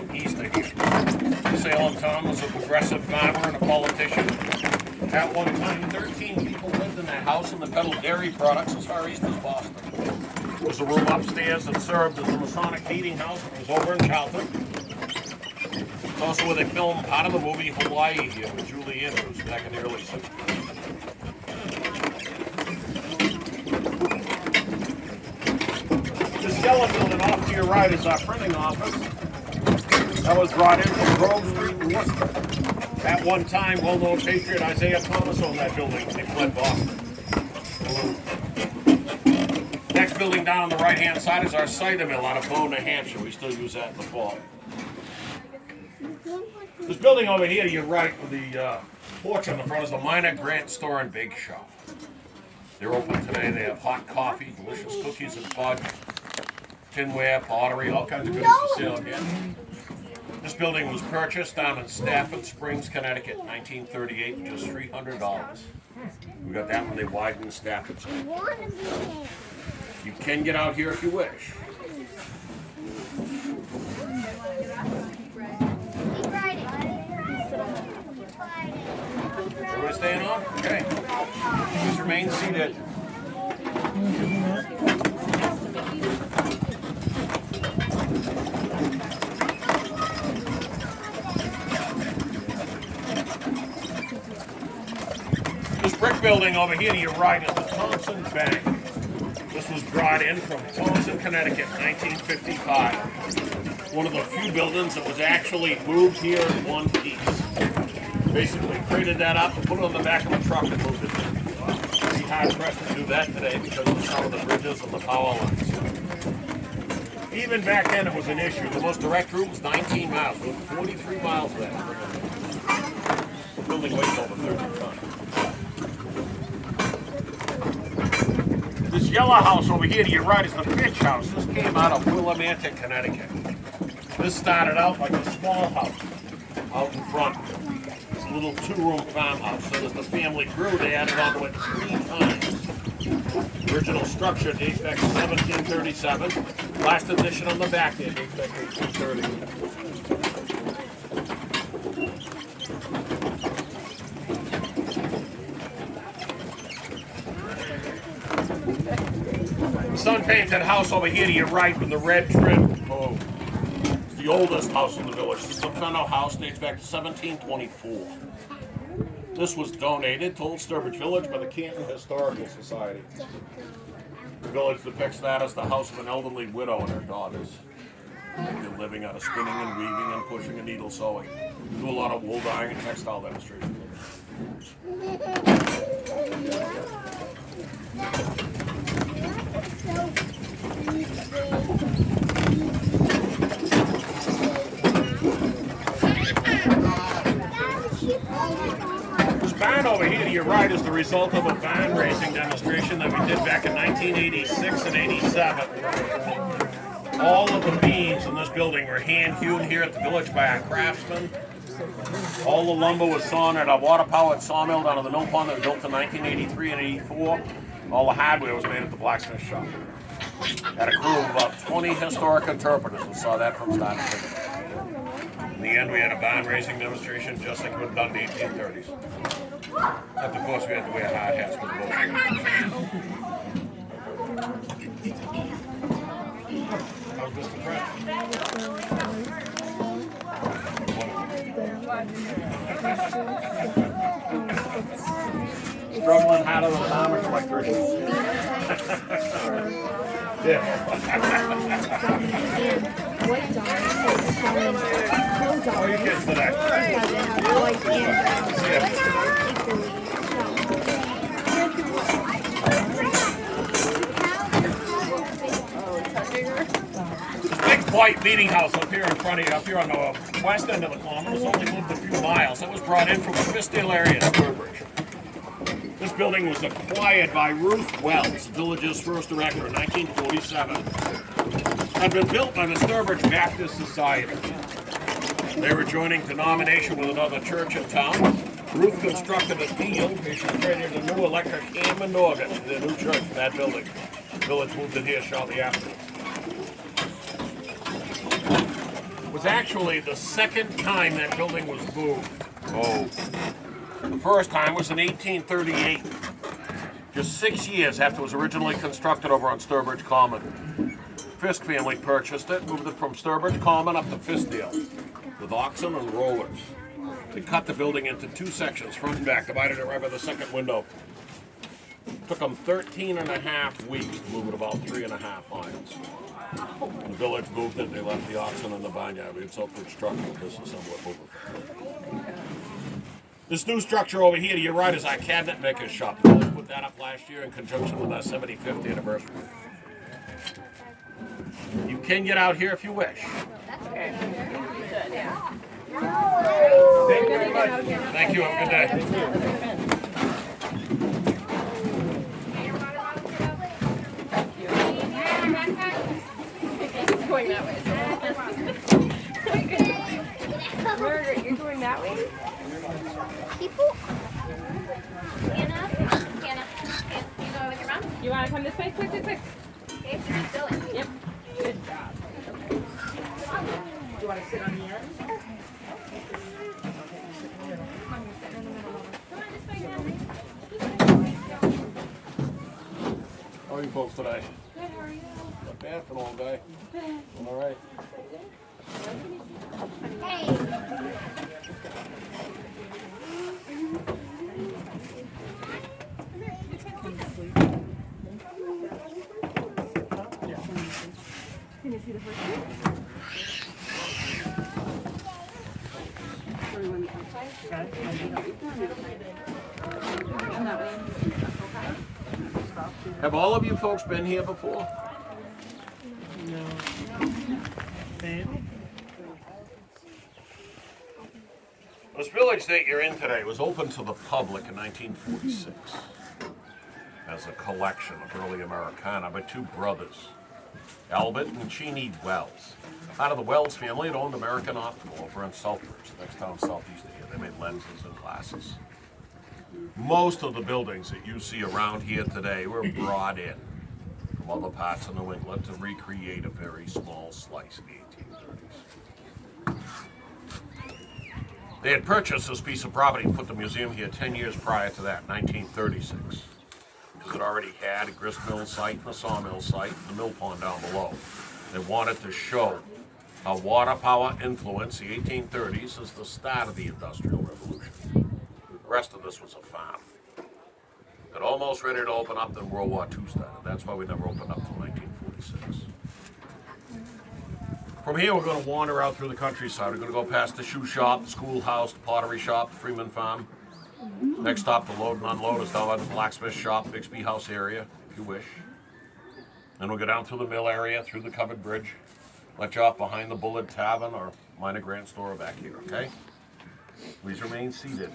out east of here. Salem Tom was a progressive farmer and a politician. At one time, 13 people lived in that house and they peddled dairy products as far east as Boston. There was a room upstairs that served as a Masonic meeting house. It was over in Charlton. It's also where they filmed part of the movie Hawaii here with Julie Andrews back in the early 60s. This yellow building off to your right is our printing office. That was brought in from Grove Street in Worcester. At one time, well-known patriot Isaiah Thomas owned that building when he fled Boston. Next building down on the right-hand side is our cider mill out of Bow, New Hampshire. We still use that in the fall. This building over here to your right with the porch on the front is the Minor Grant Store and Bake Shop. They're open today. They have hot coffee, delicious cookies and fudge, tinware, pottery, all kinds of goodies for sale here. This building was purchased down in Stafford Springs, Connecticut, 1938, for just $300. We got that when they widened Stafford Springs. You can get out here if you wish. Everybody staying on? Okay. Please remain seated. This brick building over here to your right is the Thompson Bank. This was brought in from Thompson, Connecticut, 1955. One of the few buildings that was actually moved here in one piece. Basically created that up and put it on the back of a truck and moved it. Pretty hard pressed to do that today because of some of the bridges and the power lines. Even back then it was an issue. The most direct route was 19 miles. We went 43 miles of that. The building weighs over 30 tons. This yellow house over here to your right is the Fitch House. This came out of Willimantic, Connecticut. This started out like a small house out in front. It's a little two-room farmhouse. So as the family grew, they added onto it 3 times. The original structure dates back to 1737. Last addition on the back there dates back to 1830. Sun-painted house over here to your right with the red trim. Oh, it's the oldest house in the village. This is a Fenno house, dates back to 1724. This was donated to Old Sturbridge Village by the Canton Historical Society. The village depicts that as the house of an elderly widow and her daughters. They're living out of spinning and weaving and pushing and needle sewing. Do a lot of wool dyeing and textile demonstrations. This barn over here to your right is the result of a barn racing demonstration that we did back in 1986 and 87. All of the beams in this building were hand-hewn here at the village by our craftsmen. All the lumber was sawn at a water-powered sawmill down at the mill pond that was built in 1983 and 84. All the hardware was made at the blacksmith shop. Had a crew of about 20 historic interpreters and saw that from start to finish. In the end, we had a barn racing demonstration just like we would have done in the 1830s. Except, of course, we had to wear hard hats with the boat. How's Mr. Pratt? Struggling harder than an armor electrician. Yeah. How are you kids today? Big white meeting house up here in front of you, up here on the west end of the common. It's only moved a few miles. It was brought in from the Fistale area in Sturbridge. This building was acquired by Ruth Wells, the village's first director in 1947. It had been built by the Sturbridge Baptist Society. They were joining denomination with another church in town. Ruth constructed a deal and she created a new electric Hammond organ in their new church in that building. The village moved in here shortly afterwards. is actually the second time that building was moved. Oh. The first time was in 1838, just 6 years after it was originally constructed over on Sturbridge Common. Fisk family purchased it, moved it from Sturbridge Common up to Fiskdale with oxen and rollers. They cut the building into two sections, front and back, divided it right by the second window. Took them 13 and a half weeks to move it about 3.5 miles. The village moved it, they left the oxen in the barnyard. We had Southbridge Structural disassemble it over. This new structure over here to your right is our cabinet maker's shop. The village put that up last year in conjunction with our 75th anniversary. You can get out here if you wish. Okay. Yeah. Thank you very much. Thank you. Have a good day. It's going that way. Margaret, you're going that way? People. Hannah, you going with your mom? You want to come this way? Quick. Okay, keep going. Yep. Good job. Do you want to sit on the end? How are you folks today? Good, how are you? Not bad for an old guy. All right. Can you see the first one? Have all of you folks been here before? No. Babe? This village that you're in today was opened to the public in 1946 as a collection of early Americana by two brothers, Albert and Cheney Wells. Out of the Wells family, it owned American Optical over in Southbridge, the next town southeast of here. They made lenses and glasses. Most of the buildings that you see around here today were brought in from other parts of New England to recreate a very small slice of the 1830s. They had purchased this piece of property and put the museum here 10 years prior to that, 1936. Because it already had a grist mill site and a sawmill site and the mill pond down below. They wanted to show how water power influenced the 1830s as the start of the Industrial Revolution. The rest of this was a farm. It almost ready to open up, then World War II started. That's why we never opened up until 1946. From here, we're going to wander out through the countryside. We're going to go past the shoe shop, the schoolhouse, the pottery shop, the Freeman Farm. Next stop, the load and unload is down by the blacksmith shop, Bixby House area, if you wish. Then we'll go down through the mill area, through the covered bridge, let you off behind the Bullard Tavern or Minor Grant Store back here, okay? Please remain seated.